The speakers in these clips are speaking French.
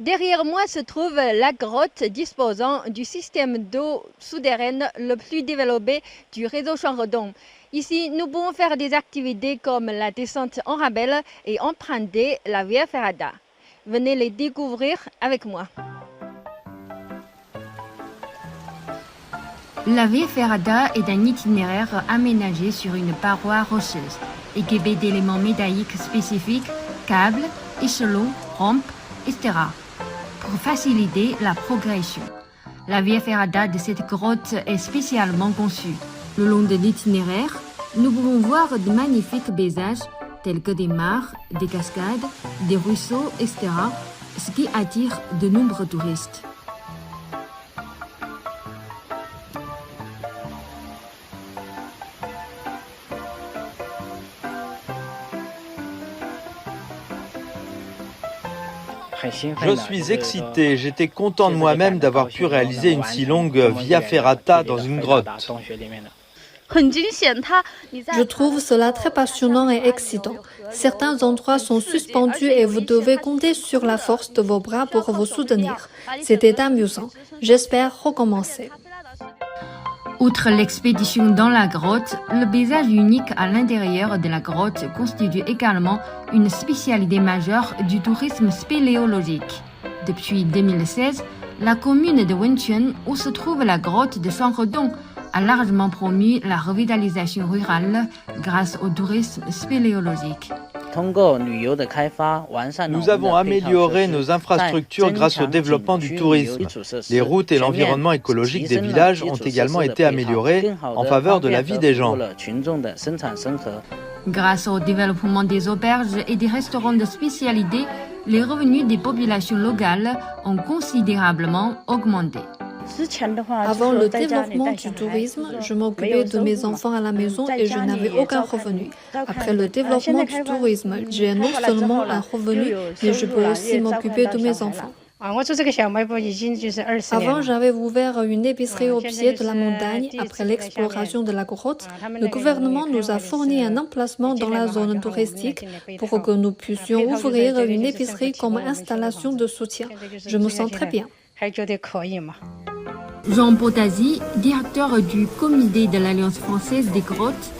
Derrière moi se trouve la grotte disposant du système d'eau souterraine le plus développé du réseau Champredon. Ici, nous pouvons faire des activités comme la descente en rabelle et emprunter la Via Ferrata. Venez les découvrir avec moi. La Via Ferrata est un itinéraire aménagé sur une paroi rocheuse, équipé d'éléments métalliques spécifiques, câbles, échelons, rampes, etc. pour faciliter la progression. La Via Ferrata de cette grotte est spécialement conçue. Le long de l'itinéraire, nous pouvons voir de magnifiques paysages tels que des mares, des cascades, des ruisseaux, etc., ce qui attire de nombreux touristes. Je suis excité, j'étais content de moi-même d'avoir pu réaliser une si longue Via Ferrata dans une grotte. Je trouve cela très passionnant et excitant. Certains endroits sont suspendus et vous devez compter sur la force de vos bras pour vous soutenir. C'était amusant. J'espère recommencer. Outre l'expédition dans la grotte, le paysage unique à l'intérieur de la grotte constitue également une spécialité majeure du tourisme spéléologique. Depuis 2016, la commune de Wenchun, où se trouve la grotte de Champredon, a largement promu la revitalisation rurale grâce au tourisme spéléologique. Nous avons amélioré nos infrastructures grâce au développement du tourisme. Les routes et l'environnement écologique des villages ont également été améliorés en faveur de la vie des gens. Grâce au développement des auberges et des restaurants de spécialité, les revenus des populations locales ont considérablement augmenté. Avant le développement du tourisme, je m'occupais de mes enfants à la maison et je n'avais aucun revenu. Après le développement du tourisme, j'ai non seulement un revenu, mais je peux aussi m'occuper de mes enfants. Avant, j'avais ouvert une épicerie au pied de la montagne. Après l'exploration de la grotte, le gouvernement nous a fourni un emplacement dans la zone touristique pour que nous puissions ouvrir une épicerie comme installation de soutien. Je me sens très bien. Jean Bottazzi, directeur du comité de l'Alliance française des grottes,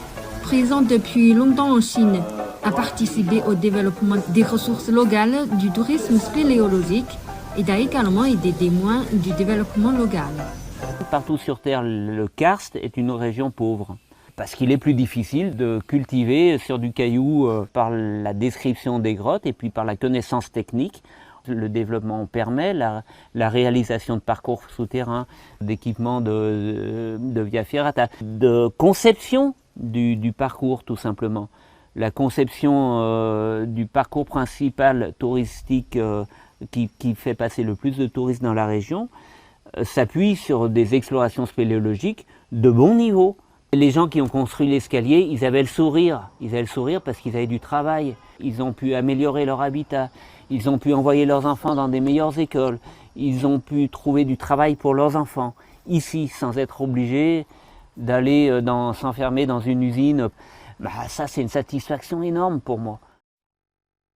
présent depuis longtemps en Chine, a participé au développement des ressources locales du tourisme spéléologique et a également été témoin du développement local. Partout sur Terre, le karst est une région pauvre parce qu'il est plus difficile de cultiver sur du caillou par la description des grottes et puis par la connaissance technique. Le développement permet la réalisation de parcours souterrains, d'équipements de Via Ferrata, de conception du parcours tout simplement. La conception du parcours principal touristique qui fait passer le plus de touristes dans la région s'appuie sur des explorations spéléologiques de bon niveau. Les gens qui ont construit l'escalier, ils avaient le sourire parce qu'ils avaient du travail. Ils ont pu améliorer leur habitat, ils ont pu envoyer leurs enfants dans des meilleures écoles, ils ont pu trouver du travail pour leurs enfants, ici, sans être obligés d'aller s'enfermer dans une usine. Ça, c'est une satisfaction énorme pour moi.